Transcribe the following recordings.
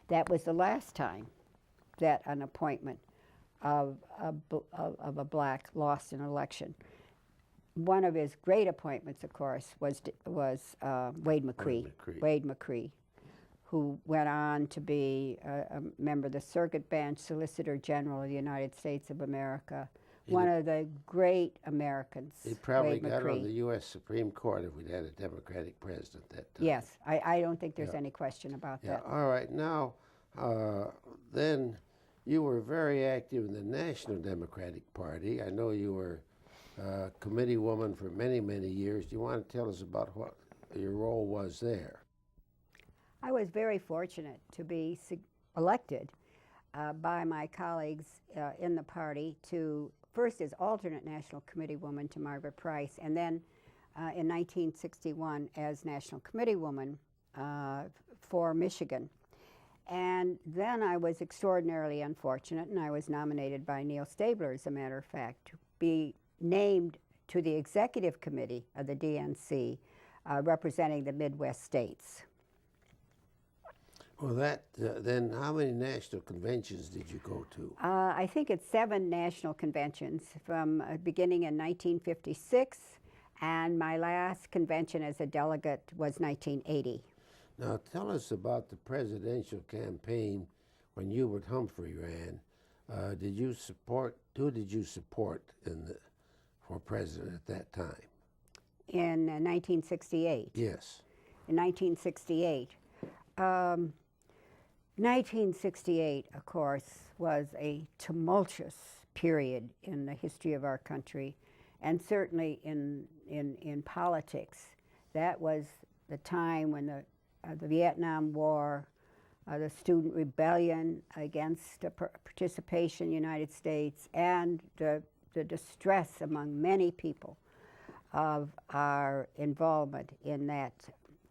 That was the last time that an appointment of a black lost an election. One of his great appointments, of course, was Wade McCree. Wade McCree, who went on to be a member of the Circuit Bench, Solicitor General of the United States of America, one of the great Americans. He probably got on the U.S. Supreme Court if we'd had a Democratic president that time. Yes, I don't think there's any question about that. All right, now, then you were very active in the National Democratic Party. I know you were committee woman for many, many years. Do you want to tell us about what your role was there? I was very fortunate to be elected by my colleagues in the party to first as alternate National Committee woman to Margaret Price, and then in 1961 as National Committee woman for Michigan. And then I was extraordinarily unfortunate, and I was nominated by Neil Stabler, as a matter of fact, to be named to the executive committee of the DNC representing the Midwest states. Well, then how many national conventions did you go to? I think it's 7 national conventions from beginning in 1956, and my last convention as a delegate was 1980. Now, tell us about the presidential campaign when Hubert Humphrey ran. Who did you support for president at that time? In 1968? Yes. In 1968. 1968, of course, was a tumultuous period in the history of our country, and certainly in politics. That was the time when the Vietnam War, the student rebellion against participation in the United States, and the distress among many people of our involvement in that,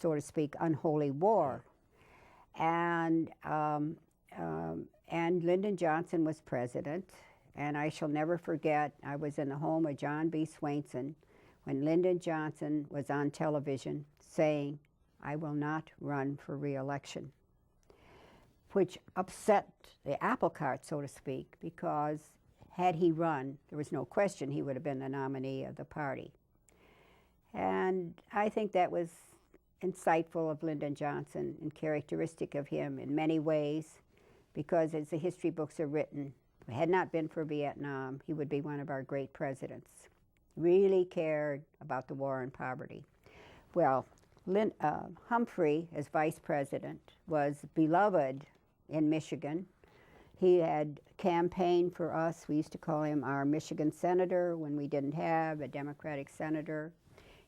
so to speak, unholy war. And Lyndon Johnson was president, and I shall never forget, I was in the home of John B. Swainson when Lyndon Johnson was on television saying, "I will not run for re-election," which upset the apple cart, so to speak, because had he run, there was no question he would have been the nominee of the party. And I think that was insightful of Lyndon Johnson and characteristic of him in many ways, because as the history books are written, if it had not been for Vietnam, he would be one of our great presidents. Really cared about the war on poverty. Well, Humphrey, as vice president, was beloved in Michigan. He had campaigned for us. We used to call him our Michigan senator when we didn't have a Democratic senator.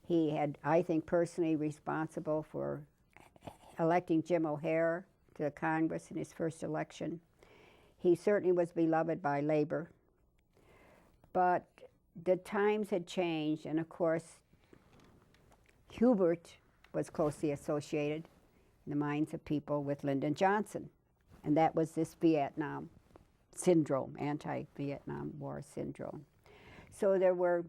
He had, I think, personally responsible for electing Jim O'Hare to the Congress in his first election. He certainly was beloved by labor. But the times had changed, and of course, Hubert was closely associated in the minds of people with Lyndon Johnson. And that was this Vietnam syndrome, anti-Vietnam War syndrome. So there were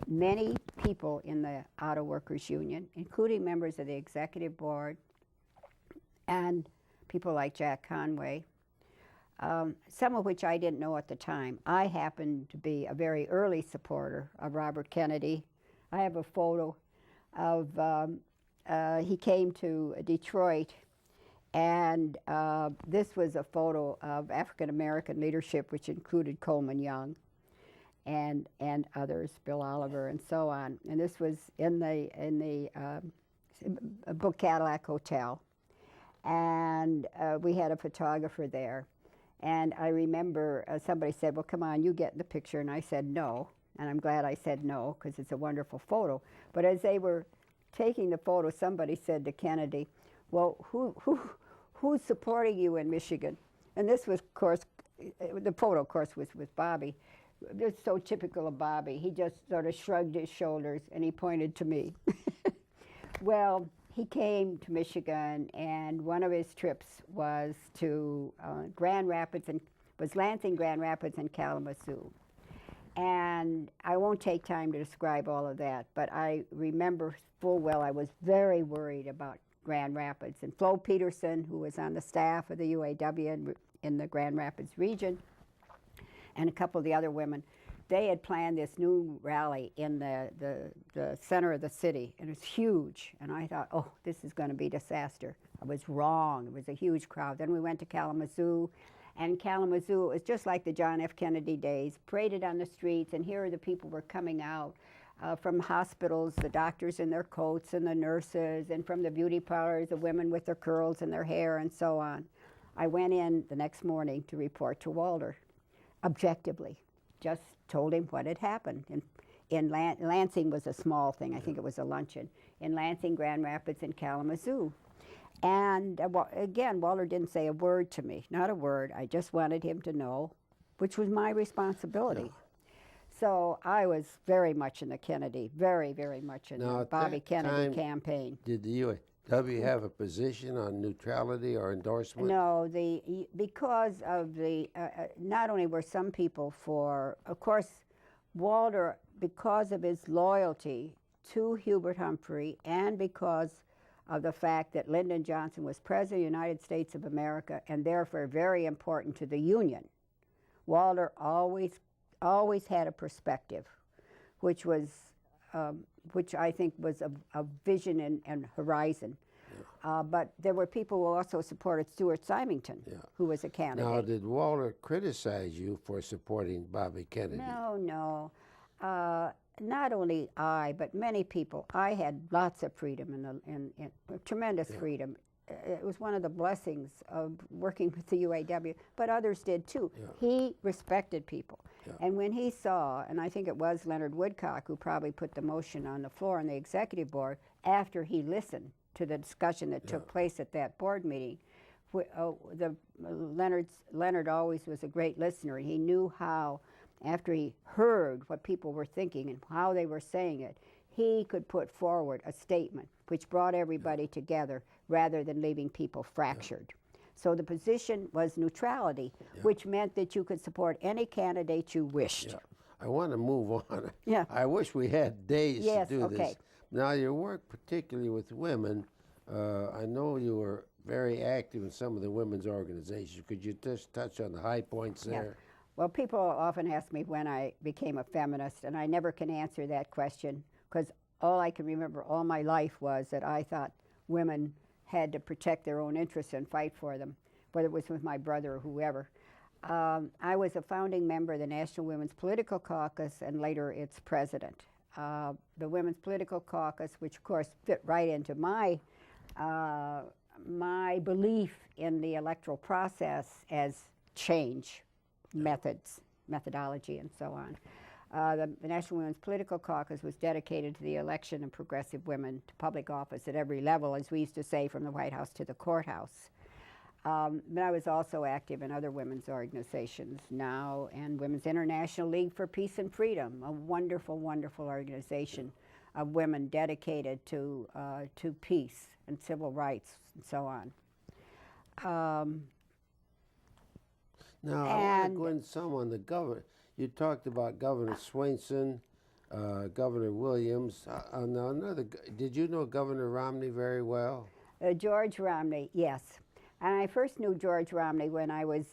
many people in the Auto Workers Union, including members of the executive board and people like Jack Conway, some of which I didn't know at the time. I happened to be a very early supporter of Robert Kennedy. I have a photo of, he came to Detroit, and this was a photo of African American leadership, which included Coleman Young and others, Bill Oliver and so on. And this was in the Book Cadillac Hotel. And we had a photographer there. And I remember somebody said, "Well, come on, you get in the picture." And I said no. And I'm glad I said no, because it's a wonderful photo. But as they were taking the photo, somebody said to Kennedy, "Well, who's supporting you in Michigan?" And this was, of course, the photo, of course, was with Bobby. It's so typical of Bobby. He just sort of shrugged his shoulders and he pointed to me. Well, he came to Michigan, and one of his trips was to Grand Rapids, and was Lansing, Grand Rapids, and Kalamazoo. And I won't take time to describe all of that, but I remember full well I was very worried about Grand Rapids. And Flo Peterson, who was on the staff of the UAW in the Grand Rapids region, and a couple of the other women, they had planned this new rally in the center of the city, and it was huge. And I thought, oh, this is going to be disaster. I was wrong. It was a huge crowd. Then we went to Kalamazoo, and Kalamazoo, it was just like the John F. Kennedy days, paraded on the streets, and here the people were coming out from hospitals, the doctors in their coats and the nurses, and from the beauty parlors, the women with their curls and their hair and so on. I went in the next morning to report to Walter, objectively, just told him what had happened. In Lansing was a small thing. I think it was a luncheon. In Lansing, Grand Rapids, and Kalamazoo. And again, Walter didn't say a word to me, not a word. I just wanted him to know, which was my responsibility. Yeah. So I was very much in the Kennedy, very, very much in Now, the at Bobby that Kennedy time, campaign. Did the UAW have a position on neutrality or endorsement? No, because of the, not only were some people for, of course, Walter, because of his loyalty to Hubert Humphrey and because of the fact that Lyndon Johnson was President of the United States of America and therefore very important to the Union, Walter always had a perspective, which was, which I think was a vision and horizon. But there were people who also supported Stuart Symington, who was a candidate. Now, did Walter criticize you for supporting Bobby Kennedy? No. Not only I, but many people. I had lots of freedom and tremendous freedom. It was one of the blessings of working with the UAW, but others did too. He respected people. And when he saw, and I think it was Leonard Woodcock who probably put the motion on the floor on the executive board after he listened to the discussion that took place at that board meeting. Leonard always was a great listener. He knew how, after he heard what people were thinking and how they were saying it, he could put forward a statement which brought everybody together rather than leaving people fractured. So the position was neutrality, which meant that you could support any candidate you wished. I want to move on. Yeah. I wish we had days to do okay. this. Now, your work, particularly with women, I know you were very active in some of the women's organizations. Could you just touch on the high points there? Well, people often ask me when I became a feminist, and I never can answer that question because all I can remember all my life was that I thought women had to protect their own interests and fight for them, whether it was with my brother or whoever. I was a founding member of the National Women's Political Caucus and later its president. The Women's Political Caucus, which of course fit right into my belief in the electoral process as change, methodology, and so on. The National Women's Political Caucus was dedicated to the election of progressive women to public office at every level, as we used to say, from the White House to the courthouse. But I was also active in other women's organizations now, and Women's International League for Peace and Freedom, a wonderful, wonderful organization of women dedicated to peace and civil rights and so on. Now, I want to go into some on the governor. You talked about Governor Swainson, Governor Williams. Now did you know Governor Romney very well? George Romney, yes. And I first knew George Romney when I was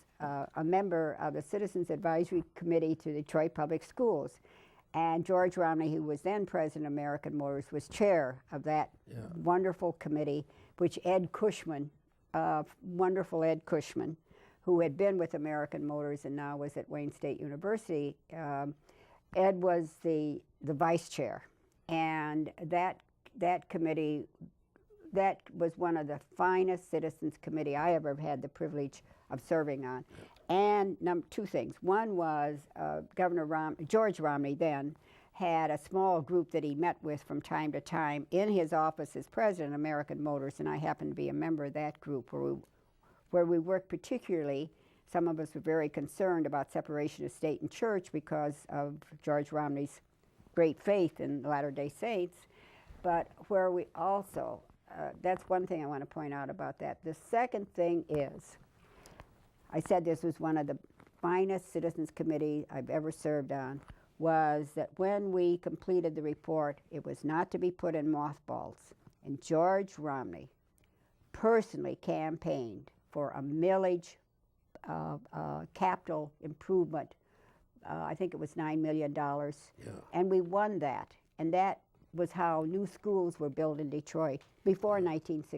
a member of the Citizens Advisory Committee to Detroit Public Schools. And George Romney, who was then president of American Motors, was chair of that wonderful committee, which Ed Cushman, wonderful Ed Cushman, who had been with American Motors and now was at Wayne State University, Ed was the vice chair. And that committee, that was one of the finest citizens committee I ever had the privilege of serving on. And two things. One was George Romney then had a small group that he met with from time to time in his office as president of American Motors, and I happened to be a member of that group where we worked particularly. Some of us were very concerned about separation of state and church because of George Romney's great faith in Latter-day Saints, but where we also, that's one thing I want to point out about that. The second thing is, I said this was one of the finest citizens committee I've ever served on, was that when we completed the report, it was not to be put in mothballs. And George Romney personally campaigned for a millage capital improvement. I think it was $9 million. Yeah. And we won that. And that was how new schools were built in Detroit before 1960.